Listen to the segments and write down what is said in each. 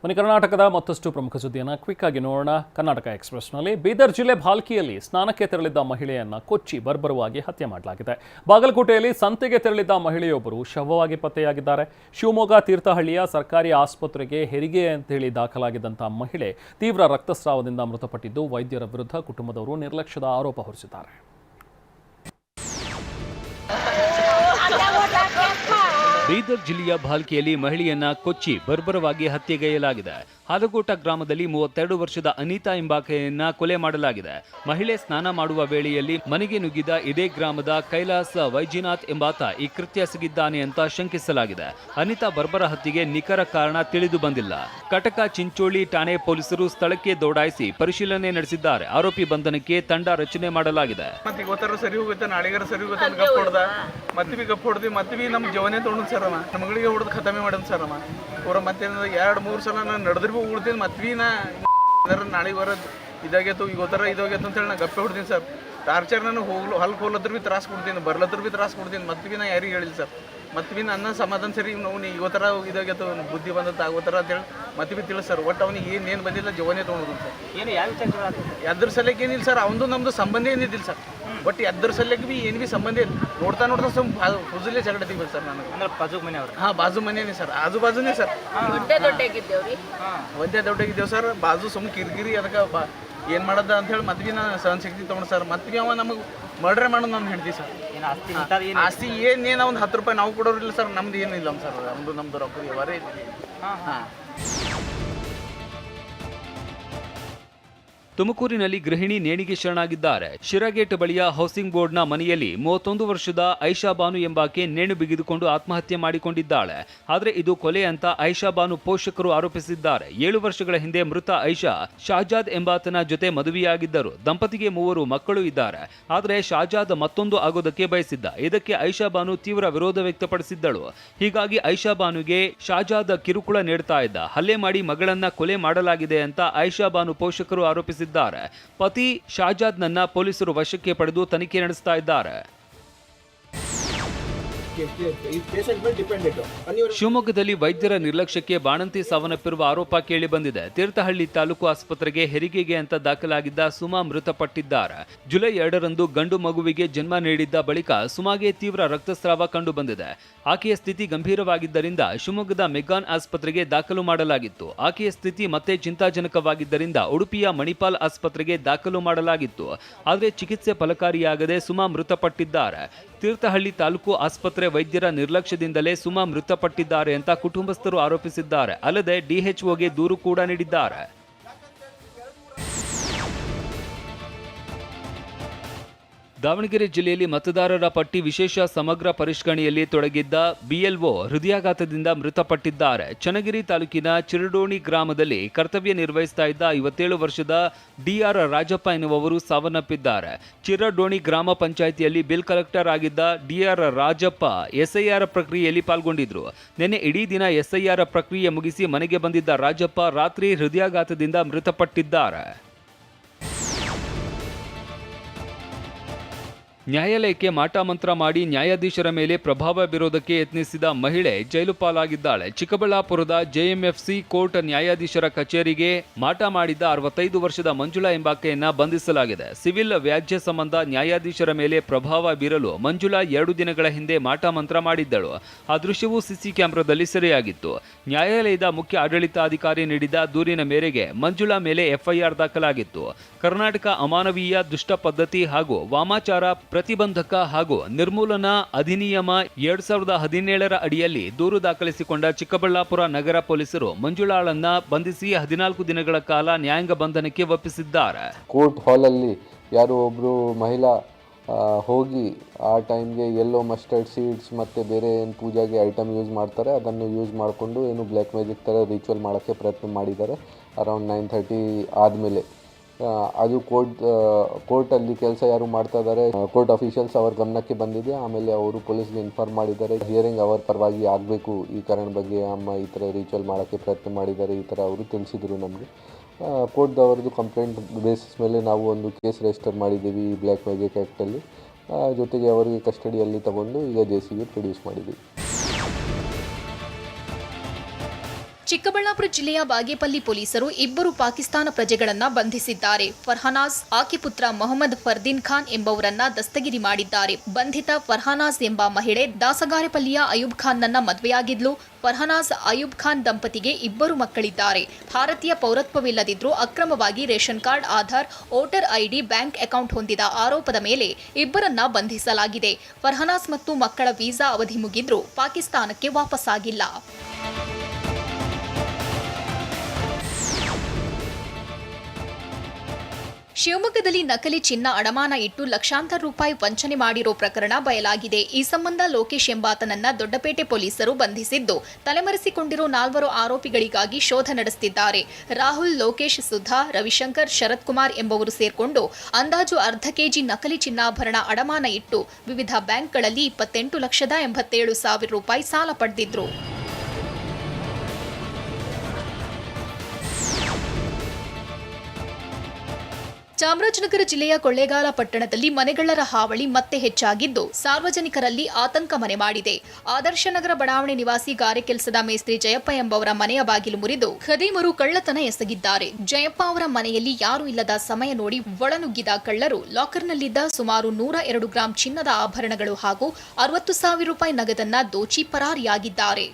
ಮನೆ ಕರ್ನಾಟಕದ ಮತ್ತಷ್ಟು ಪ್ರಮುಖ ಸುದ್ದಿಯನ್ನು ಕ್ವಿಕ್ ಆಗಿ ನೋಡೋಣ. ಕರ್ನಾಟಕ ಎಕ್ಸ್‌ಪ್ರೆಸ್‌ನಲ್ಲಿ ಬೀದರ್ ಜಿಲ್ಲೆ ಭಾಲ್ಕಿಯಲ್ಲಿ ಸ್ನಾನಕ್ಕೆ ತೆರಳಿದ್ದ ಮಹಿಳೆಯನ್ನ ಕೊಚ್ಚಿ ಬರ್ಬರವಾಗಿ ಹತ್ಯೆ ಮಾಡಲಾಗಿದೆ. ಬಾಗಲಕೋಟೆಯಲ್ಲಿ ಸಂತೆಗೆ ತೆರಳಿದ್ದ ಮಹಿಳೆಯೊಬ್ಬರು ಶವವಾಗಿ ಪತ್ತೆಯಾಗಿದ್ದಾರೆ. ಶಿವಮೊಗ್ಗ ತೀರ್ಥಹಳ್ಳಿಯ ಸರ್ಕಾರಿ ಆಸ್ಪತ್ರೆಗೆ ಹೆರಿಗೆ ಅಂತೇಳಿ ದಾಖಲಾಗಿದ್ದಂಥ ಮಹಿಳೆ ತೀವ್ರ ರಕ್ತಸ್ರಾವದಿಂದ ಮೃತಪಟ್ಟಿದ್ದು, ವೈದ್ಯರ ವಿರುದ್ಧ ಕುಟುಂಬದವರು ನಿರ್ಲಕ್ಷ್ಯದ ಆರೋಪ ಹೊರಿಸಿದ್ದಾರೆ. ಬೀದರ್ ಜಿಲ್ಲೆಯ ಭಾಲ್ಕಿಯಲ್ಲಿ ಮಹಿಳೆಯನ್ನ ಕೊಚ್ಚಿ ಬರ್ಬರವಾಗಿ ಹತ್ಯೆಗೈಯಲಾಗಿದೆ. ಹಾಲಗೋಟ ಗ್ರಾಮದಲ್ಲಿ 32 ವರ್ಷದ ಅನಿತಾ ಎಂಬಾಕೆಯನ್ನ ಕೊಲೆ ಮಾಡಲಾಗಿದೆ. ಮಹಿಳೆ ಸ್ನಾನ ಮಾಡುವ ವೇಳೆಯಲ್ಲಿ ಮನೆಗೆ ನುಗ್ಗಿದ ಇದೇ ಗ್ರಾಮದ ಕೈಲಾಸ್ ವೈಜಿನಾಥ್ ಎಂಬಾತ ಈ ಕೃತ್ಯ ಎಸಗಿದ್ದಾನೆ ಅಂತ ಶಂಕಿಸಲಾಗಿದೆ. ಅನಿತಾ ಬರ್ಬರ ಹತ್ಯೆಗೆ ನಿಖರ ಕಾರಣ ತಿಳಿದು ಬಂದಿಲ್ಲ. ಕಟಕ ಚಿಂಚೋಳಿ ಠಾಣೆ ಪೊಲೀಸರು ಸ್ಥಳಕ್ಕೆ ದೌಡಾಯಿಸಿ ಪರಿಶೀಲನೆ ನಡೆಸಿದ್ದಾರೆ. ಆರೋಪಿ ಬಂಧನಕ್ಕೆ ತಂಡ ರಚನೆ ಮಾಡಲಾಗಿದೆ. ಸರ್ ಮಗಳಿಗೆ ಹೊಡೆದು ಖತಮೆ ಮಾಡೋದು ಸರ್ ಅವ್ರ ಮತ್ತೆ 2-3 ಸಲ ನಾನು ನಡೆದ್ರೂ ಉಳ್ತೀನಿ ಮತ್ವಿ ನಾಳೆ ಬರೋದು ಇದಾಗೈತು ಈಗೋತರ ಇದಾಗೈತು ಅಂತೇಳಿ ನಾನು ಗಪ್ಪೆ ಹೊಡ್ತೀನಿ ಸರ್. ಟಾರ್ಚರ್ ನಾನು ಹೊಲಕ್ಕೆ ಹೋಗ್ಲತ್ರ ಭೀ ತ್ರಾಸ ಕೊಡ್ತೀನಿ, ಬರ್ಲತ್ರ ಭೀ ತ್ರಾಸ ಕೊಡ್ತೀನಿ. ಮತ್ವಿ ನಾ ಯಾರಿಗೆ ಹೇಳಿಲ್ಲ ಸರ್. ಮತ್ವಿ ನನ್ನ ಸಮಾಧಾನ ಸರಿ ನಾವು ಈಗೋ ಥರ ಇದಾಗೈತು ಬುದ್ಧಿ ಬಂದದ್ದು ಆಗೋ ಥರ ಅಂತೇಳಿ ಮತ್ವಿ ತಿಳಿಸ್ ಸರ್. ಒಟ್ಟು ಅವ್ನಿಗೆ ಏನೇನು ಬಂದಿಲ್ಲ ಜವನೇ ತೊಗೊಳೋದು ಸರ್. ಏನು ಯಾವ ಎದ್ರ ಸಲಕ್ಕೆ ಏನಿಲ್ಲ ಸರ್, ಅವನದು ನಮ್ಮದು ಸಂಬಂಧ ಏನಿದ್ದಿಲ್ಲ ಸರ್. ಬಟ್ ಎದ್ರ ಸಲಕ್ಕೆ ಭೀ ಏನು ಭೀ ಸಂಬಂಧ ಇಲ್ಲ. ನೋಡ್ತಾ ಫುಜುಲೇ ಜಗಳತೀವಿ ಸರ್. ನನಗೆ ಅಂದ್ರೆ ಬಾಜು ಮನೆ ಅವ್ರು ಬಾಜು ಮನೆನೇ ಸರ್, ಆಜು ಬಾಜುನೇ ಸರ್. ಒಂದೇ ದೊಡ್ಡಗಿದ್ದೇವೆ ಸರ್. ಬಾಜು ಸುಮ್ಮ ಕಿರಿಕಿರಿ ಅದಕ್ಕೆ ಏನು ಮಾಡೋದ ಅಂತ ಹೇಳಿ ಮತ್ವಿ ನಾನು ಸಹನ ಶಕ್ತಿ ತೊಗೊಂಡು ಸರ್. ಮತ್ವಿ ಅವ ನಮಗೆ ಮರ್ಡ್ರೆ ಮಾಡೋದು ನಾನು ಹೇಳ್ತೀವಿ ಸರ್. ಆಸ್ತಿ ಏನೇನು ಒಂದು 10 ರೂಪಾಯಿ ನಾವು ಕೊಡೋರಿಲ್ಲ ಸರ್. ನಮ್ದು ಏನಿಲ್ಲ ಸರ್, ನಮ್ದು ರೊಕ್ಕ ವ್ಯವಹಾರ ಇಲ್ಲ. ಹಾಂ. ತುಮಕೂರಿನಲ್ಲಿ ಗೃಹಿಣಿ ನೇಣಿಗೆ ಶರಣಾಗಿದ್ದಾರೆ. ಶಿರಗೇಟ್ ಬಳಿಯ ಹೌಸಿಂಗ್ ಬೋರ್ಡ್ನ ಮನೆಯಲ್ಲಿ 31 ವರ್ಷದ ಐಷಾ ಬಾನು ಎಂಬಾಕೆ ನೇಣು ಬಿಗಿದುಕೊಂಡು ಆತ್ಮಹತ್ಯೆ ಮಾಡಿಕೊಂಡಿದ್ದಾಳೆ. ಆದರೆ ಇದು ಕೊಲೆ ಅಂತ ಐಷಾ ಬಾನು ಪೋಷಕರು ಆರೋಪಿಸಿದ್ದಾರೆ. 7 ವರ್ಷಗಳ ಹಿಂದೆ ಮೃತ ಐಷಾ ಶಾಜಾದ್ ಎಂಬಾತನ ಜೊತೆ ಮದುವೆಯಾಗಿದ್ದರು. ದಂಪತಿಗೆ 3 ಮಕ್ಕಳು ಇದ್ದಾರೆ. ಆದರೆ ಶಾಜಾದ್ ಮತ್ತೊಂದು ಆಗೋದಕ್ಕೆ ಬಯಸಿದ್ದ. ಇದಕ್ಕೆ ಐಷಾ ಬಾನು ತೀವ್ರ ವಿರೋಧ ವ್ಯಕ್ತಪಡಿಸಿದ್ದಳು. ಹೀಗಾಗಿ ಐಷಾ ಬಾನುಗೆ ಶಾಜಾದ್ ಕಿರುಕುಳ ನೀಡ್ತಾ ಇದ್ದ. ಹಲ್ಲೆ ಮಾಡಿ ಮಗಳನ್ನ ಕೊಲೆ ಮಾಡಲಾಗಿದೆ ಅಂತ ಐಷಾ ಬಾನು ಪೋಷಕರು ಆರೋಪಿಸಿದ್ದಾರೆ. ಪತಿ ಶಾಜಾದ್ ನನ್ನ ಪೊಲೀಸರು ವಶಕ್ಕೆ ಪಡೆದು ತನಿಖೆ ನಡೆಸ್ತಾ ಇದ್ದಾರೆ. ಶಿವಮೊಗ್ಗದಲ್ಲಿ ವೈದ್ಯರ ನಿರ್ಲಕ್ಷ್ಯಕ್ಕೆ ಬಾಣಂತಿ ಸಾವನ್ನಪ್ಪಿರುವ ಆರೋಪ ಕೇಳಿ ಬಂದಿದೆ. ತೀರ್ಥಹಳ್ಳಿ ತಾಲೂಕು ಆಸ್ಪತ್ರೆಗೆ ಹೆರಿಗೆಗೆ ಅಂತ ದಾಖಲಾಗಿದ್ದ ಸುಮಾ ಮೃತಪಟ್ಟಿದ್ದಾರೆ. ಜುಲೈ 2ರಂದು ಗಂಡು ಮಗುವಿಗೆ ಜನ್ಮ ನೀಡಿದ್ದ ಬಳಿಕ ಸುಮಾಗೆ ತೀವ್ರ ರಕ್ತಸ್ರಾವ ಕಂಡು ಬಂದಿದೆ. ಆಕೆಯ ಸ್ಥಿತಿ ಗಂಭೀರವಾಗಿದ್ದರಿಂದ ಶಿವಮೊಗ್ಗದ ಮೆಗ್ಗಾನ್ ಆಸ್ಪತ್ರೆಗೆ ದಾಖಲು ಮಾಡಲಾಗಿತ್ತು. ಆಕೆಯ ಸ್ಥಿತಿ ಮತ್ತೆ ಚಿಂತಾಜನಕವಾಗಿದ್ದರಿಂದ ಉಡುಪಿಯ ಮಣಿಪಾಲ್ ಆಸ್ಪತ್ರೆಗೆ ದಾಖಲು ಮಾಡಲಾಗಿತ್ತು. ಆದರೆ ಚಿಕಿತ್ಸೆ ಫಲಕಾರಿಯಾಗದೆ ಸುಮಾ ಮೃತಪಟ್ಟಿದ್ದಾರೆ. ತೀರ್ಥಹಳ್ಳಿ ತಾಲೂಕು ಆಸ್ಪತ್ರೆ ವೈದ್ಯರ ನಿರ್ಲಕ್ಷ್ಯದಿಂದಲೇ ಸುಮಾ ಮೃತಪಟ್ಟಿದ್ದಾರೆ ಅಂತ ಕುಟುಂಬಸ್ಥರು ಆರೋಪಿಸಿದ್ದಾರೆ. ಅಲ್ಲದೆ ಡಿಎಚ್ಒಗೆ ದೂರು ಕೂಡ ನೀಡಿದ್ದಾರೆ. ದಾವಣಗೆರೆ ಜಿಲ್ಲೆಯಲ್ಲಿ ಮತದಾರರ ಪಟ್ಟಿ ವಿಶೇಷ ಸಮಗ್ರ ಪರಿಷ್ಕರಣೆಯಲ್ಲಿ ತೊಡಗಿದ್ದ ಬಿಎಲ್ಒ ಹೃದಯಾಘಾತದಿಂದ ಮೃತಪಟ್ಟಿದ್ದಾರೆ. ಚನ್ನಗಿರಿ ತಾಲೂಕಿನ ಚಿರಡೋಣಿ ಗ್ರಾಮದಲ್ಲಿ ಕರ್ತವ್ಯ ನಿರ್ವಹಿಸ್ತಾ ಇದ್ದ 57 ವರ್ಷದ ಡಿಆರ್ ರಾಜಪ್ಪ ಎನ್ನುವವರು ಸಾವನ್ನಪ್ಪಿದ್ದಾರೆ. ಚಿರಡೋಣಿ ಗ್ರಾಮ ಪಂಚಾಯಿತಿಯಲ್ಲಿ ಬಿಲ್ ಕಲೆಕ್ಟರ್ ಆಗಿದ್ದ ಡಿಆರ್ ರಾಜಪ್ಪ ಎಸ್ಐಆರ್ ಪ್ರಕ್ರಿಯೆಯಲ್ಲಿ ಪಾಲ್ಗೊಂಡಿದ್ರು. ನಿನ್ನೆ ಇಡೀ ದಿನ ಎಸ್ಐಆರ್ ಪ್ರಕ್ರಿಯೆ ಮುಗಿಸಿ ಮನೆಗೆ ಬಂದಿದ್ದ ರಾಜಪ್ಪ ರಾತ್ರಿ ಹೃದಯಾಘಾತದಿಂದ ಮೃತಪಟ್ಟಿದ್ದಾರೆ. ನ್ಯಾಯಾಲಯಕ್ಕೆ ಮಾಟಮಂತ್ರ ಮಾಡಿ ನ್ಯಾಯಾಧೀಶರ ಮೇಲೆ ಪ್ರಭಾವ ಬೀರೋದಕ್ಕೆ ಯತ್ನಿಸಿದ ಮಹಿಳೆ ಜೈಲು ಪಾಲಾಗಿದ್ದಾಳೆ. ಚಿಕ್ಕಬಳ್ಳಾಪುರದ ಜೆಎಂಎಫ್ಸಿ ಕೋರ್ಟ್ ನ್ಯಾಯಾಧೀಶರ ಕಚೇರಿಗೆ ಮಾಟ ಮಾಡಿದ್ದ 65 ವರ್ಷದ ಮಂಜುಳಾ ಎಂಬಾಕೆಯನ್ನ ಬಂಧಿಸಲಾಗಿದೆ. ಸಿವಿಲ್ ವ್ಯಾಜ್ಯ ಸಂಬಂಧ ನ್ಯಾಯಾಧೀಶರ ಮೇಲೆ ಪ್ರಭಾವ ಬೀರಲು ಮಂಜುಳಾ 2 ದಿನಗಳ ಹಿಂದೆ ಮಾಟಮಂತ್ರ ಮಾಡಿದ್ದಳು. ಆ ದೃಶ್ಯವು ಸಿಸಿ ಕ್ಯಾಮೆರಾದಲ್ಲಿ ಸೆರೆಯಾಗಿತ್ತು. ನ್ಯಾಯಾಲಯದ ಮುಖ್ಯ ಆಡಳಿತಾಧಿಕಾರಿ ನೀಡಿದ ದೂರಿನ ಮೇರೆಗೆ ಮಂಜುಳಾ ಮೇಲೆ ಎಫ್ಐಆರ್ ದಾಖಲಾಗಿತ್ತು. ಕರ್ನಾಟಕ ಅಮಾನವೀಯ ದುಷ್ಟ ಪದ್ಧತಿ ಹಾಗೂ ವಾಮಾಚಾರ ಪ್ರತಿಬಂಧಕ ಹಾಗೂ ನಿರ್ಮೂಲನಾ ಅಧಿನಿಯಮ 2017ರ ಅಡಿಯಲ್ಲಿ ದೂರು ದಾಖಲಿಸಿಕೊಂಡ ಚಿಕ್ಕಬಳ್ಳಾಪುರ ನಗರ ಪೊಲೀಸರು ಮಂಜುಳಾಳನ್ನ ಬಂಧಿಸಿ 14 ದಿನಗಳ ಕಾಲ ನ್ಯಾಯಾಂಗ ಬಂಧನಕ್ಕೆ ಒಪ್ಪಿಸಿದ್ದಾರೆ. ಕೋರ್ಟ್ ಹಾಲಲ್ಲಿ ಯಾರೋ ಒಬ್ಬರು ಮಹಿಳಾ ಹೋಗಿ ಆ ಟೈಮ್ಗೆ ಯೆಲ್ಲೋ ಮಸ್ಟರ್ಡ್ ಸೀಡ್ಸ್ ಮತ್ತು ಬೇರೆ ಏನು ಪೂಜೆಗೆ ಐಟಮ್ ಯೂಸ್ ಮಾಡ್ತಾರೆ ಅದನ್ನು ಯೂಸ್ ಮಾಡಿಕೊಂಡು ಏನು ಬ್ಲ್ಯಾಕ್ ಮ್ಯಾಜಿಕ್ ಥರ ರಿಚುವಲ್ ಮಾಡೋಕ್ಕೆ ಪ್ರಯತ್ನ ಮಾಡಿದ್ದಾರೆ. ಅರೌಂಡ್ 9:30 ಆದಮೇಲೆ ಅದು ಕೋರ್ಟಲ್ಲಿ ಕೆಲಸ ಯಾರು ಮಾಡ್ತಾ ಇದ್ದಾರೆ, ಕೋರ್ಟ್ ಅಫಿಷಿಯಲ್ಸ್ ಅವ್ರ ಗಮನಕ್ಕೆ ಬಂದಿದೆ. ಆಮೇಲೆ ಅವರು ಪೊಲೀಸ್ಗೆ ಇನ್ಫಾರ್ಮ್ ಮಾಡಿದ್ದಾರೆ. ಹಿಯರಿಂಗ್ ಅವರ ಪರವಾಗಿ ಆಗಬೇಕು, ಈ ಕಾರಣ ಬಗ್ಗೆ ಅಮ್ಮ ಈ ಥರ ರಿಚುವಲ್ ಮಾಡೋಕ್ಕೆ ಪ್ರಯತ್ನ ಮಾಡಿದ್ದಾರೆ, ಈ ಥರ ಅವರು ತಿಳಿಸಿದರು ನಮಗೆ. ಕೋರ್ಟ್ದವ್ರದ್ದು ಕಂಪ್ಲೇಂಟ್ ಬೇಸಿಸ್ ಮೇಲೆ ನಾವು ಒಂದು ಕೇಸ್ ರಿಜಿಸ್ಟರ್ ಮಾಡಿದ್ದೀವಿ ಈ ಬ್ಲ್ಯಾಕ್ ಮ್ಯಾಜಿಕ್ ಆ್ಯಕ್ಟಲ್ಲಿ. ಜೊತೆಗೆ ಅವರಿಗೆ ಕಸ್ಟಡಿಯಲ್ಲಿ ತಗೊಂಡು ಈಗ ಜೆಸಿಗೆ ಪ್ರೊಡ್ಯೂಸ್ ಮಾಡಿದ್ದೀವಿ. ಚಿಕ್ಕಬಳ್ಳಾಪುರ ಜಿಲ್ಲೆಯ ಬಾಗೇಪಲ್ಲಿ ಪೊಲೀಸರು ಇಬ್ಬರು ಪಾಕಿಸ್ತಾನ ಪ್ರಜೆಗಳನ್ನ ಬಂಧಿಸಿದ್ದಾರೆ. ಫರ್ಹಾನಾಜ್ ಆಕೆ ಪುತ್ರ ಮೊಹಮ್ಮದ್ ಫರ್ದೀನ್ ಖಾನ್ ಎಂಬವರನ್ನ ದಸ್ತಗಿರಿ ಮಾಡಿದ್ದಾರೆ. ಬಂಧಿತ ಫರ್ಹಾನಾಜ್ ಎಂಬ ಮಹಿಳೆ ದಾಸಗಾರೆಪಲ್ಲಿಯ ಅಯೂಬ್ ಖಾನ್ನನ್ನ ಮದುವೆಯಾಗಿದ್ಲು. ಫರ್ಹಾನಾಜ್ ಅಯೂಬ್ ಖಾನ್ ದಂಪತಿಗೆ ಇಬ್ಬರು ಮಕ್ಕಳಿದ್ದಾರೆ. ಭಾರತೀಯ ಪೌರತ್ವವಿಲ್ಲದಿದ್ರೂ ಅಕ್ರಮವಾಗಿ ration card, Aadhaar, voter ID, bank account ಹೊಂದಿದ ಆರೋಪದ ಮೇಲೆ ಇಬ್ಬರನ್ನ ಬಂಧಿಸಲಾಗಿದೆ. ಫರ್ಹಾನಾಜ್ ಮತ್ತು ಮಕ್ಕಳ ವೀಸಾ ಅವಧಿ ಮುಗಿದ್ರೂ ಪಾಕಿಸ್ತಾನಕ್ಕೆ ವಾಪಸ್ಸಾಗಿಲ್ಲ. ಶಿವಮೊಗ್ಗದಲ್ಲಿ ನಕಲಿ ಚಿನ್ನ ಅಡಮಾನ ಇಟ್ಟು ಲಕ್ಷಾಂತರ ರೂಪಾಯಿ ವಂಚನೆ ಮಾಡಿರೋ ಪ್ರಕರಣ ಬಯಲಾಗಿದೆ. ಈ ಸಂಬಂಧ ಲೋಕೇಶ್ ಎಂಬಾತನನ್ನ ದೊಡ್ಡಪೇಟೆ ಪೊಲೀಸರು ಬಂಧಿಸಿದ್ದು, ತಲೆಮರೆಸಿಕೊಂಡಿರೋ 4 ಆರೋಪಿಗಳಿಗಾಗಿ ಶೋಧ ನಡೆಸುತ್ತಿದ್ದಾರೆ. ರಾಹುಲ್, ಲೋಕೇಶ್, ಸುಧಾ, ರವಿಶಂಕರ್, ಶರತ್ ಕುಮಾರ್ ಎಂಬುವರು ಸೇರ್ಕೊಂಡು ಅಂದಾಜು ಅರ್ಧ ಕೆಜಿ ನಕಲಿ ಚಿನ್ನಾಭರಣ ಅಡಮಾನ ಇಟ್ಟು ವಿವಿಧ ಬ್ಯಾಂಕ್ಗಳಲ್ಲಿ 28,87,000 ರೂಪಾಯಿ ಸಾಲ ಪಡೆದಿದ್ರು. ಚಾಮರಾಜನಗರ ಜಿಲ್ಲೆಯ ಕೊಳ್ಳೇಗಾಲ ಪಟ್ಟಣದಲ್ಲಿ ಮನೆಗಳ್ಳರ ಹಾವಳಿ ಮತ್ತೆ ಹೆಚ್ಚಾಗಿದ್ದು, ಸಾರ್ವಜನಿಕರಲ್ಲಿ ಆತಂಕ ಮನೆ ಮಾಡಿದೆ. ಆದರ್ಶನಗರ ಬಡಾವಣೆ ನಿವಾಸಿ ಗಾರೆ ಕೆಲಸದ ಮೇಸ್ತ್ರಿ ಜಯಪ್ಪ ಎಂಬವರ ಮನೆಯ ಬಾಗಿಲು ಮುರಿದು ಖದೀಮರು ಕಳ್ಳತನ ಎಸಗಿದ್ದಾರೆ. ಜಯಪ್ಪ ಅವರ ಮನೆಯಲ್ಲಿ ಯಾರೂ ಇಲ್ಲದ ಸಮಯ ನೋಡಿ ಒಳನುಗ್ಗಿದ ಕಳ್ಳರು ಲಾಕರ್ನಲ್ಲಿದ್ದ ಸುಮಾರು 102 ಗ್ರಾಂ ಚಿನ್ನದ ಆಭರಣಗಳು ಹಾಗೂ 60,000 ರೂಪಾಯಿ ನಗದನ್ನ ದೋಚಿ ಪರಾರಿಯಾಗಿದ್ದಾರೆ.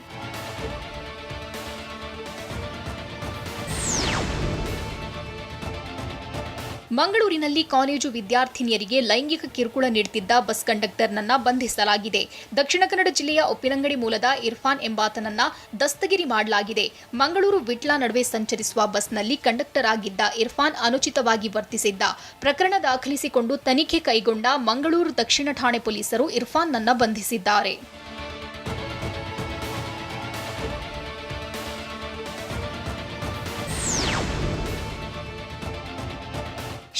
ಮಂಗಳೂರಿನಲ್ಲಿ ಕಾಲೇಜು ವಿದ್ಯಾರ್ಥಿನಿಯರಿಗೆ ಲೈಂಗಿಕ ಕಿರುಕುಳ ನೀಡುತ್ತಿದ್ದ ಬಸ್ ಕಂಡಕ್ಟರ್ನನ್ನ ಬಂಧಿಸಲಾಗಿದೆ. ದಕ್ಷಿಣ ಕನ್ನಡ ಜಿಲ್ಲೆಯ ಉಪ್ಪಿನಂಗಡಿ ಮೂಲದ ಇರ್ಫಾನ್ ಎಂಬಾತನನ್ನ ದಸ್ತಗಿರಿ ಮಾಡಲಾಗಿದೆ. ಮಂಗಳೂರು ವಿಟ್ಲ ನಡುವೆ ಸಂಚರಿಸುವ ಬಸ್ನಲ್ಲಿ ಕಂಡಕ್ಟರ್ ಆಗಿದ್ದ ಇರ್ಫಾನ್ ಅನುಚಿತವಾಗಿ ವರ್ತಿಸಿದ್ದ ಪ್ರಕರಣ ದಾಖಲಿಸಿಕೊಂಡು ತನಿಖೆ ಕೈಗೊಂಡ ಮಂಗಳೂರು ದಕ್ಷಿಣ ಠಾಣೆ ಪೊಲೀಸರು ಇರ್ಫಾನ್ನನ್ನ ಬಂಧಿಸಿದ್ದಾರೆ.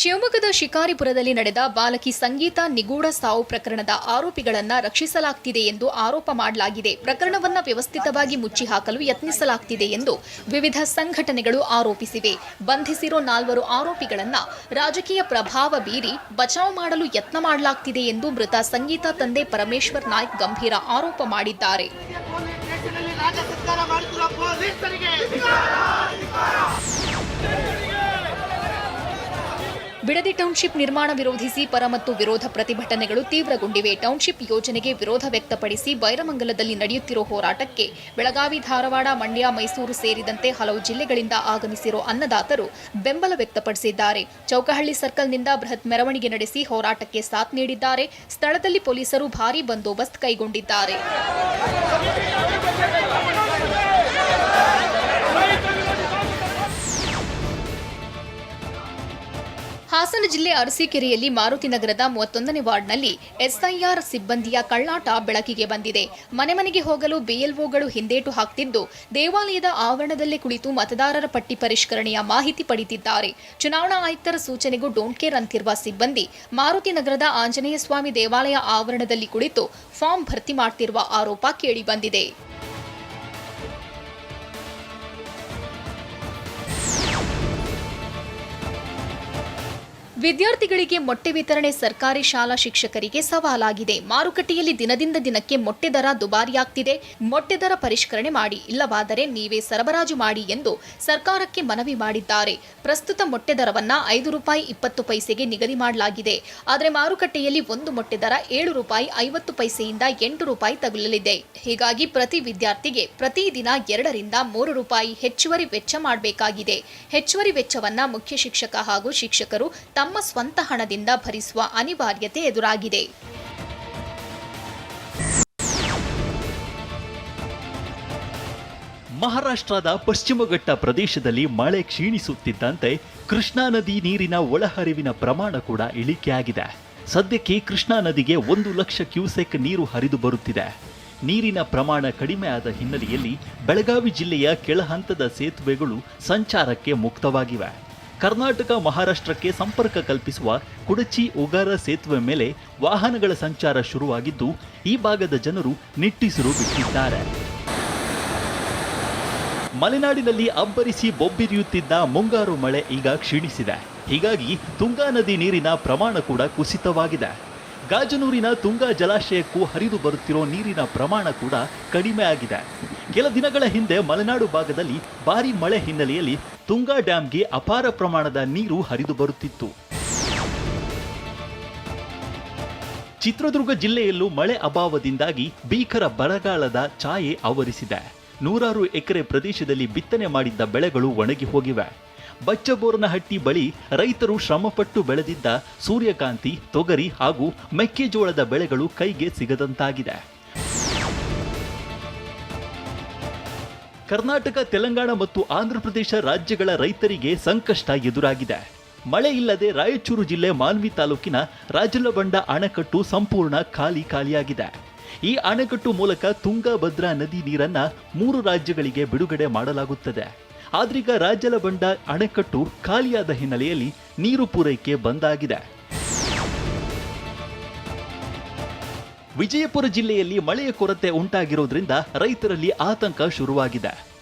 ಶಿವಮೊಗ್ಗದ ಶಿಕಾರಿಪುರದಲ್ಲಿ ನಡೆದ ಬಾಲಕಿ ಸಂಗೀತ ನಿಗೂಢ ಸಾವು ಪ್ರಕರಣದ ಆರೋಪಿಗಳನ್ನ ರಕ್ಷಿಸಲಾಗುತ್ತಿದೆ ಎಂದು ಆರೋಪ ಮಾಡಲಾಗಿದೆ. ಪ್ರಕರಣವನ್ನ ವ್ಯವಸ್ಥಿತವಾಗಿ ಮುಚ್ಚಿ ಹಾಕಲು ಯತ್ನಿಸಲಾಗುತ್ತಿದೆ ಎಂದು ವಿವಿಧ ಸಂಘಟನೆಗಳು ಆರೋಪಿಸಿವೆ. ಬಂಧಿಸಿರೋ 4 ಆರೋಪಿಗಳನ್ನ ರಾಜಕೀಯ ಪ್ರಭಾವ ಬೀರಿ ಬಚಾವ್ ಮಾಡಲು ಯತ್ನ ಮಾಡಲಾಗುತ್ತಿದೆ ಎಂದು ಮೃತ ಸಂಗೀತ ತಂದೆ ಪರಮೇಶ್ವರ್ ನಾಯ್ಕ್ ಗಂಭೀರ ಆರೋಪ ಮಾಡಿದ್ದಾರೆ. ಬಿಡದಿ ಟೌನ್ಶಿಪ್ ನಿರ್ಮಾಣ ವಿರೋಧಿಸಿ ಪರ ಮತ್ತು ವಿರೋಧ ಪ್ರತಿಭಟನೆಗಳು ತೀವ್ರಗೊಂಡಿವೆ. ಟೌನ್ಶಿಪ್ ಯೋಜನೆಗೆ ವಿರೋಧ ವ್ಯಕ್ತಪಡಿಸಿ ಬೈರಮಂಗಲದಲ್ಲಿ ನಡೆಯುತ್ತಿರುವ ಹೋರಾಟಕ್ಕೆ ಬೆಳಗಾವಿ, ಧಾರವಾಡ, ಮಂಡ್ಯ, ಮೈಸೂರು ಸೇರಿದಂತೆ ಹಲವು ಜಿಲ್ಲೆಗಳಿಂದ ಆಗಮಿಸಿರುವ ಅನ್ನದಾತರು ಬೆಂಬಲ ವ್ಯಕ್ತಪಡಿಸಿದ್ದಾರೆ. ಚೌಕಹಳ್ಳಿ ಸರ್ಕಲ್ನಿಂದ ಬೃಹತ್ ಮೆರವಣಿಗೆ ನಡೆಸಿ ಹೋರಾಟಕ್ಕೆ ಸಾಥ್ ನೀಡಿದ್ದಾರೆ. ಸ್ಥಳದಲ್ಲಿ ಪೊಲೀಸರು ಭಾರೀ ಬಂದೋಬಸ್ತ್ ಕೈಗೊಂಡಿದ್ದಾರೆ. ಹಾಸನ ಜಿಲ್ಲೆ ಅರಸೀಕೆರೆಯಲ್ಲಿ ಮಾರುತಿ ನಗರದ 31ನೇ ವಾರ್ಡ್ನಲ್ಲಿ ಎಸ್ಐಆರ್ ಸಿಬ್ಬಂದಿಯ ಕಳ್ಳಾಟ ಬೆಳಕಿಗೆ ಬಂದಿದೆ. ಮನೆ ಮನೆಗೆ ಹೋಗಲು ಬಿಎಲ್ಒಗಳು ಹಿಂದೇಟು ಹಾಕ್ತಿದ್ದು, ದೇವಾಲಯದ ಆವರಣದಲ್ಲೇ ಕುಳಿತು ಮತದಾರರ ಪಟ್ಟಿ ಪರಿಷ್ಕರಣೆಯ ಮಾಹಿತಿ ಪಡೆದಿದ್ದಾರೆ. ಚುನಾವಣಾ ಆಯುಕ್ತರ ಸೂಚನೆಗೂ ಡೋಂಟ್ ಕೇರ್ ಅಂತಿರುವ ಸಿಬ್ಬಂದಿ ಮಾರುತಿ ನಗರದ ಆಂಜನೇಯ ಸ್ವಾಮಿ ದೇವಾಲಯ ಆವರಣದಲ್ಲಿ ಕುಳಿತು ಫಾರ್ಮ್ ಭರ್ತಿ ಮಾಡ್ತಿರುವ ಆರೋಪ ಕೇಳಿಬಂದಿದೆ. ವಿದ್ಯಾರ್ಥಿಗಳಿಗೆ ಮೊಟ್ಟೆ ವಿತರಣೆ ಸರ್ಕಾರಿ ಶಾಲಾ ಶಿಕ್ಷಕರಿಗೆ ಸವಾಲಾಗಿದೆ. ಮಾರುಕಟ್ಟೆಯಲ್ಲಿ ದಿನದಿಂದ ದಿನಕ್ಕೆ ಮೊಟ್ಟೆ ದರ ದುಬಾರಿಯಾಗ್ತಿದೆ. ಮೊಟ್ಟೆ ದರ ಪರಿಷ್ಕರಣೆ ಮಾಡಿ, ಇಲ್ಲವಾದರೆ ನೀವೇ ಸರಬರಾಜು ಮಾಡಿ ಎಂದು ಸರ್ಕಾರಕ್ಕೆ ಮನವಿ ಮಾಡಿದ್ದಾರೆ. ಪ್ರಸ್ತುತ ಮೊಟ್ಟೆ ದರವನ್ನ ₹5.20 ನಿಗದಿ ಮಾಡಲಾಗಿದೆ. ಆದರೆ ಮಾರುಕಟ್ಟೆಯಲ್ಲಿ ಒಂದು ಮೊಟ್ಟೆ ದರ ₹7.50 ಇಂದ ₹8 ತಗುಲಲಿದೆ. ಹೀಗಾಗಿ ಪ್ರತಿ ವಿದ್ಯಾರ್ಥಿಗೆ ಪ್ರತಿದಿನ ₹2 ರಿಂದ ₹3 ಹೆಚ್ಚುವರಿ ವೆಚ್ಚ ಮಾಡಬೇಕಾಗಿದೆ. ಹೆಚ್ಚುವರಿ ವೆಚ್ಚವನ್ನ ಮುಖ್ಯ ಶಿಕ್ಷಕ ಹಾಗೂ ಶಿಕ್ಷಕರು ತಮ್ಮ ಸ್ವಂತ ಹಣದಿಂದ ಭರಿಸುವ ಅನಿವಾರ್ಯತೆ ಎದುರಾಗಿದೆ. ಮಹಾರಾಷ್ಟ್ರದ ಪಶ್ಚಿಮ ಘಟ್ಟ ಪ್ರದೇಶದಲ್ಲಿ ಮಳೆ ಕ್ಷೀಣಿಸುತ್ತಿದ್ದಂತೆ ಕೃಷ್ಣಾ ನದಿ ನೀರಿನ ಒಳಹರಿವಿನ ಪ್ರಮಾಣ ಕೂಡ ಇಳಿಕೆಯಾಗಿದೆ. ಸದ್ಯಕ್ಕೆ ಕೃಷ್ಣಾ ನದಿಗೆ 1 ಲಕ್ಷ ಕ್ಯೂಸೆಕ್ ನೀರು ಹರಿದು ಬರುತ್ತಿದೆ. ನೀರಿನ ಪ್ರಮಾಣ ಕಡಿಮೆಯಾದ ಹಿನ್ನೆಲೆಯಲ್ಲಿ ಬೆಳಗಾವಿ ಜಿಲ್ಲೆಯ ಕೆಳಹಂತದ ಸೇತುವೆಗಳು ಸಂಚಾರಕ್ಕೆ ಮುಕ್ತವಾಗಿವೆ. ಕರ್ನಾಟಕ ಮಹಾರಾಷ್ಟ್ರಕ್ಕೆ ಸಂಪರ್ಕ ಕಲ್ಪಿಸುವ ಕುಡಚಿ ಉಗಾರ ಸೇತುವೆ ಮೇಲೆ ವಾಹನಗಳ ಸಂಚಾರ ಶುರುವಾಗಿದ್ದು, ಈ ಭಾಗದ ಜನರು ನಿಟ್ಟುಸಿರು ಬಿಟ್ಟಿದ್ದಾರೆ. ಮಲೆನಾಡಿನಲ್ಲಿ ಅಬ್ಬರಿಸಿ ಬೊಬ್ಬಿರಿಯುತ್ತಿದ್ದ ಮುಂಗಾರು ಮಳೆ ಈಗ ಕ್ಷೀಣಿಸಿದೆ. ಹೀಗಾಗಿ ತುಂಗಾ ನದಿ ನೀರಿನ ಪ್ರಮಾಣ ಕೂಡ ಕುಸಿತವಾಗಿದೆ. ಗಾಜನೂರಿನ ತುಂಗಾ ಜಲಾಶಯಕ್ಕೂ ಹರಿದು ಬರುತ್ತಿರೋ ನೀರಿನ ಪ್ರಮಾಣ ಕೂಡ ಕಡಿಮೆ ಆಗಿದೆ. ಕೆಲ ದಿನಗಳ ಹಿಂದೆ ಮಲೆನಾಡು ಭಾಗದಲ್ಲಿ ಭಾರೀ ಮಳೆ ಹಿನ್ನೆಲೆಯಲ್ಲಿ ತುಂಗಾ ಡ್ಯಾಂಗೆ ಅಪಾರ ಪ್ರಮಾಣದ ನೀರು ಹರಿದು ಬರುತ್ತಿತ್ತು. ಚಿತ್ರದುರ್ಗ ಜಿಲ್ಲೆಯಲ್ಲೂ ಮಳೆ ಅಭಾವದಿಂದಾಗಿ ಭೀಕರ ಬರಗಾಲದ ಛಾಯೆ ಆವರಿಸಿದೆ. ನೂರಾರು ಎಕರೆ ಪ್ರದೇಶದಲ್ಲಿ ಬಿತ್ತನೆ ಮಾಡಿದ್ದ ಬೆಳೆಗಳು ಒಣಗಿ ಹೋಗಿವೆ. ಬಚ್ಚಬೋರನಹಟ್ಟಿ ಬಳಿ ರೈತರು ಶ್ರಮಪಟ್ಟು ಬೆಳೆದಿದ್ದ ಸೂರ್ಯಕಾಂತಿ, ತೊಗರಿ ಹಾಗೂ ಮೆಕ್ಕೆಜೋಳದ ಬೆಳೆಗಳು ಕೈಗೆ ಸಿಗದಂತಾಗಿದೆ. ಕರ್ನಾಟಕ, ತೆಲಂಗಾಣ ಮತ್ತು ಆಂಧ್ರಪ್ರದೇಶ ರಾಜ್ಯಗಳ ರೈತರಿಗೆ ಸಂಕಷ್ಟ ಎದುರಾಗಿದೆ. ಮಳೆ ಇಲ್ಲದೆ ರಾಯಚೂರು ಜಿಲ್ಲೆ ಮಾನ್ವಿ ತಾಲೂಕಿನ ರಾಜಲಬಂಡ ಅಣೆಕಟ್ಟು ಸಂಪೂರ್ಣ ಖಾಲಿಯಾಗಿದೆ. ಈ ಅಣೆಕಟ್ಟು ಮೂಲಕ ತುಂಗಭದ್ರಾ ನದಿ ನೀರನ್ನ 3 ರಾಜ್ಯಗಳಿಗೆ ಬಿಡುಗಡೆ ಮಾಡಲಾಗುತ್ತದೆ. ಆದ್ರೀಗ ರಾಜಲಬಂಡ ಅಣೆಕಟ್ಟು ಖಾಲಿಯಾದ ಹಿನ್ನೆಲೆಯಲ್ಲಿ ನೀರು ಪೂರೈಕೆ ಬಂದ್ ಆಗಿದೆ. ವಿಜಯಪುರ ಜಿಲ್ಲೆಯಲ್ಲಿ ಮಳೆಯ ಕೊರತೆ ಉಂಟಾಗಿರೋದ್ರಿಂದ ರೈತರಲ್ಲಿ ಆತಂಕ ಶುರುವಾಗಿದೆ.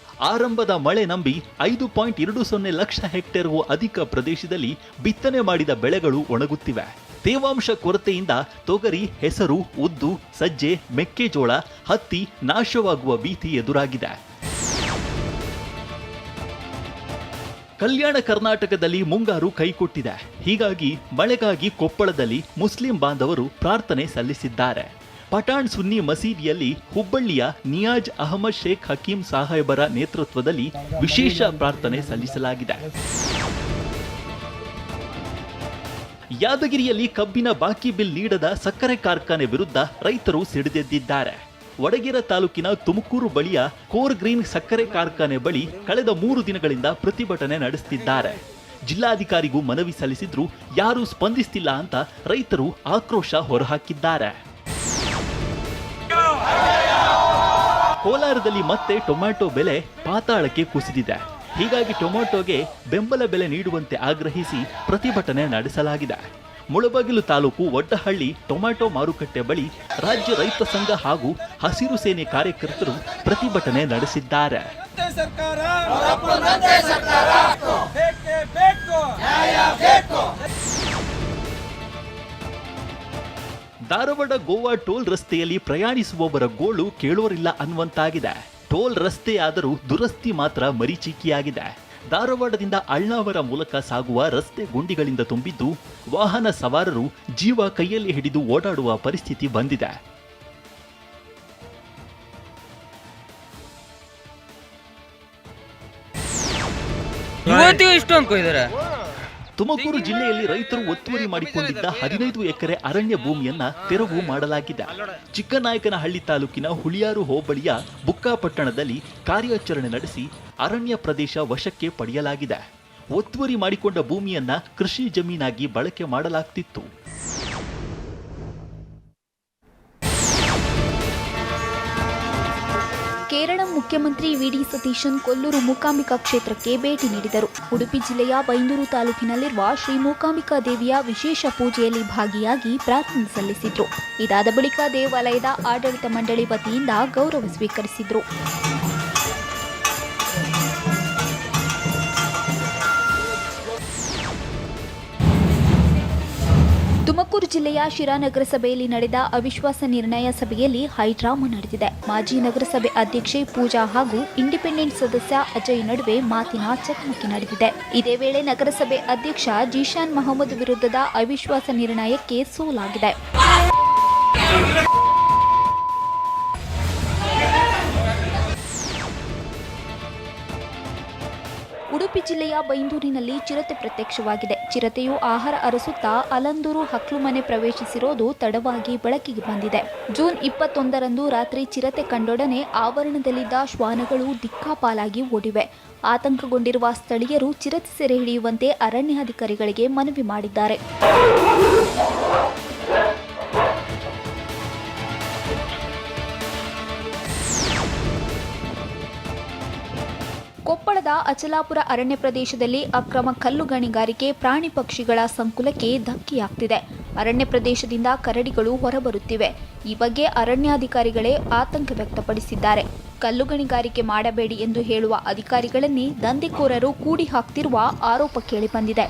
ಆರಂಭದ ಮಳೆ ನಂಬಿ 5.20 ಲಕ್ಷ ಹೆಕ್ಟೇರ್ಗೂ ಅಧಿಕ ಪ್ರದೇಶದಲ್ಲಿ ಬಿತ್ತನೆ ಮಾಡಿದ ಬೆಳೆಗಳು ಒಣಗುತ್ತಿವೆ. ತೇವಾಂಶ ಕೊರತೆಯಿಂದ ತೊಗರಿ, ಹೆಸರು, ಉದ್ದು, ಸಜ್ಜೆ, ಮೆಕ್ಕೆಜೋಳ, ಹತ್ತಿ ನಾಶವಾಗುವ ಭೀತಿ ಎದುರಾಗಿದೆ. ಕಲ್ಯಾಣ ಕರ್ನಾಟಕದಲ್ಲಿ ಮುಂಗಾರು ಕೈಕೊಟ್ಟಿದೆ. ಹೀಗಾಗಿ ಮಳೆಗಾಗಿ ಕೊಪ್ಪಳದಲ್ಲಿ ಮುಸ್ಲಿಂ ಬಾಂಧವರು ಪ್ರಾರ್ಥನೆ ಸಲ್ಲಿಸಿದ್ದಾರೆ. ಪಠಾಣ್ ಸುನ್ನಿ ಮಸೀದಿಯಲ್ಲಿ ಹುಬ್ಬಳ್ಳಿಯ ನಿಯಾಜ್ ಅಹಮದ್ ಶೇಖ್ ಹಕೀಂ ಸಾಹೇಬರ ನೇತೃತ್ವದಲ್ಲಿ ವಿಶೇಷ ಪ್ರಾರ್ಥನೆ ಸಲ್ಲಿಸಲಾಗಿದೆ. ಯಾದಗಿರಿಯಲ್ಲಿ ಕಬ್ಬಿನ ಬಾಕಿ ಬಿಲ್ ನೀಡದ ಸಕ್ಕರೆ ಕಾರ್ಖಾನೆ ವಿರುದ್ಧ ರೈತರು ಸಿಡಿದೆದ್ದಿದ್ದಾರೆ. ವಡಗೇರ ತಾಲೂಕಿನ ತುಮಕೂರು ಬಳಿಯ ಕೋರ್ ಗ್ರೀನ್ ಸಕ್ಕರೆ ಕಾರ್ಖಾನೆ ಬಳಿ ಕಳೆದ 3 ದಿನಗಳಿಂದ ಪ್ರತಿಭಟನೆ ನಡೆಸುತ್ತಿದ್ದಾರೆ. ಜಿಲ್ಲಾಧಿಕಾರಿಗೂ ಮನವಿ ಸಲ್ಲಿಸಿದ್ರೂ ಯಾರೂ ಸ್ಪಂದಿಸುತ್ತಿಲ್ಲ ಅಂತ ರೈತರು ಆಕ್ರೋಶ ಹೊರಹಾಕಿದ್ದಾರೆ. ಕೋಲಾರದಲ್ಲಿ ಮತ್ತೆ ಟೊಮ್ಯಾಟೊ ಬೆಲೆ ಪಾತಾಳಕ್ಕೆ ಕುಸಿದಿದೆ. ಹೀಗಾಗಿ ಟೊಮ್ಯಾಟೊಗೆ ಬೆಂಬಲ ಬೆಲೆ ನೀಡುವಂತೆ ಆಗ್ರಹಿಸಿ ಪ್ರತಿಭಟನೆ ನಡೆಸಲಾಗಿದೆ. ಮುಳಬಾಗಿಲು ತಾಲೂಕು ಒಡ್ಡಹಳ್ಳಿ ಟೊಮ್ಯಾಟೊ ಮಾರುಕಟ್ಟೆ ಬಳಿ ರಾಜ್ಯ ರೈತ ಸಂಘ ಹಾಗೂ ಹಸಿರು ಸೇನೆ ಕಾರ್ಯಕರ್ತರು ಪ್ರತಿಭಟನೆ ನಡೆಸಿದ್ದಾರೆ. ಧಾರವಾಡ ಗೋವಾ ಟೋಲ್ ರಸ್ತೆಯಲ್ಲಿ ಪ್ರಯಾಣಿಸುವವರ ಗೋಳು ಕೇಳೋರಿಲ್ಲ ಅನ್ನುವಂತಾಗಿದೆ. ಟೋಲ್ ರಸ್ತೆಯಾದರೂ ದುರಸ್ತಿ ಮಾತ್ರ ಮರೀಚಿಕೆಯಾಗಿದೆ. ಧಾರವಾಡದಿಂದ ಅಳ್ನಾವರ ಮೂಲಕ ಸಾಗುವ ರಸ್ತೆ ಗುಂಡಿಗಳಿಂದ ತುಂಬಿದ್ದು ವಾಹನ ಸವಾರರು ಜೀವ ಕೈಯಲ್ಲಿ ಹಿಡಿದು ಓಡಾಡುವ ಪರಿಸ್ಥಿತಿ ಬಂದಿದೆ. ತುಮಕೂರು ಜಿಲ್ಲೆಯಲ್ಲಿ ರೈತರು ಒತ್ತುವರಿ ಮಾಡಿಕೊಂಡಿದ್ದ 15 ಎಕರೆ ಅರಣ್ಯ ಭೂಮಿಯನ್ನ ತೆರವು ಮಾಡಲಾಗಿದೆ. ಚಿಕ್ಕನಾಯಕನಹಳ್ಳಿ ತಾಲೂಕಿನ ಹುಳಿಯಾರು ಹೋಬಳಿಯ ಬುಕ್ಕಾಪಟ್ಟಣದಲ್ಲಿ ಕಾರ್ಯಾಚರಣೆ ನಡೆಸಿ ಅರಣ್ಯ ಪ್ರದೇಶ ವಶಕ್ಕೆ ಪಡೆಯಲಾಗಿದೆ. ಒತ್ತುವರಿ ಮಾಡಿಕೊಂಡ ಭೂಮಿಯನ್ನ ಕೃಷಿ ಜಮೀನಾಗಿ ಬಳಕೆ ಮಾಡಲಾಗ್ತಿತ್ತು. ಕೇರಳ ಮುಖ್ಯಮಂತ್ರಿ ವಿ.ಡಿ. ಸತೀಶನ್ ಕೊಲ್ಲೂರು ಮೂಕಾಂಬಿಕಾ ಕ್ಷೇತ್ರಕ್ಕೆ ಭೇಟಿ ನೀಡಿದರು. ಉಡುಪಿ ಜಿಲ್ಲೆಯ ಬೈಂದೂರು ತಾಲೂಕಿನಲ್ಲಿರುವ ಶ್ರೀ ಮೂಕಾಂಬಿಕಾ ದೇವಿಯ ವಿಶೇಷ ಪೂಜೆಯಲ್ಲಿ ಭಾಗಿಯಾಗಿ ಪ್ರಾರ್ಥನೆ ಸಲ್ಲಿಸಿದ್ರು. ಇದಾದ ಬಳಿಕ ದೇವಾಲಯದ ಆಡಳಿತ ಮಂಡಳಿ ವತಿಯಿಂದ ಗೌರವ ಸ್ವೀಕರಿಸಿದ್ರು. ತುಮಕೂರು ಜಿಲ್ಲೆಯ ಶಿರಾ ನಗರಸಭೆಯಲ್ಲಿ ನಡೆದ ಅವಿಶ್ವಾಸ ನಿರ್ಣಯ ಸಭೆಯಲ್ಲಿ ಹೈಡ್ರಾಮಾ ನಡೆದಿದೆ. ಮಾಜಿ ನಗರಸಭೆ ಅಧ್ಯಕ್ಷೆ ಪೂಜಾ ಹಾಗೂ ಇಂಡಿಪೆಂಡೆಂಟ್ ಸದಸ್ಯ ಅಜಯ್ ನಡುವೆ ಮಾತಿನ ಚಕಮಕಿ ನಡೆದಿದೆ. ಇದೇ ವೇಳೆ ನಗರಸಭೆ ಅಧ್ಯಕ್ಷ ಜೀಶಾನ್ ಮಹಮ್ಮದ್ ವಿರುದ್ಧದ ಅವಿಶ್ವಾಸ ನಿರ್ಣಯಕ್ಕೆ ಸೋಲಾಗಿದೆ. ಉಡುಪಿ ಜಿಲ್ಲೆಯ ಬೈಂದೂರಿನಲ್ಲಿ ಚಿರತೆ ಪ್ರತ್ಯಕ್ಷವಾಗಿದೆ. ಚಿರತೆಯು ಆಹಾರ ಅರಸುತ್ತಾ ಅಲಂದೂರು ಹಕ್ಲುಮನೆ ಪ್ರವೇಶಿಸಿರೋದು ತಡವಾಗಿ ಬೆಳಕಿಗೆ ಬಂದಿದೆ. ಜೂನ್ 21ರಂದು ರಾತ್ರಿ ಚಿರತೆ ಕಂಡೊಡನೆ ಆವರಣದಲ್ಲಿದ್ದ ಶ್ವಾನಗಳು ದಿಕ್ಕಾಪಾಲಾಗಿ ಓಡಿವೆ. ಆತಂಕಗೊಂಡಿರುವ ಸ್ಥಳೀಯರು ಚಿರತೆ ಸೆರೆ ಹಿಡಿಯುವಂತೆ ಅರಣ್ಯಾಧಿಕಾರಿಗಳಿಗೆ ಮನವಿ ಮಾಡಿದ್ದಾರೆ. ಕೊಪ್ಪಳದ ಅಚಲಾಪುರ ಅರಣ್ಯ ಪ್ರದೇಶದಲ್ಲಿ ಅಕ್ರಮ ಕಲ್ಲು ಗಣಿಗಾರಿಕೆ ಪ್ರಾಣಿ ಪಕ್ಷಿಗಳ ಸಂಕುಲಕ್ಕೆ ಧಕ್ಕೆಯಾಗ್ತಿದೆ. ಅರಣ್ಯ ಪ್ರದೇಶದಿಂದ ಕರಡಿಗಳು ಹೊರಬರುತ್ತಿವೆ. ಈ ಬಗ್ಗೆ ಅರಣ್ಯಾಧಿಕಾರಿಗಳೇ ಆತಂಕ ವ್ಯಕ್ತಪಡಿಸಿದ್ದಾರೆ. ಕಲ್ಲು ಗಣಿಗಾರಿಕೆ ಮಾಡಬೇಡಿ ಎಂದು ಹೇಳುವ ಅಧಿಕಾರಿಗಳನ್ನೇ ದಂಧೆಕೋರರು ಕೂಡಿ ಹಾಕ್ತಿರುವ ಆರೋಪ ಕೇಳಿಬಂದಿದೆ.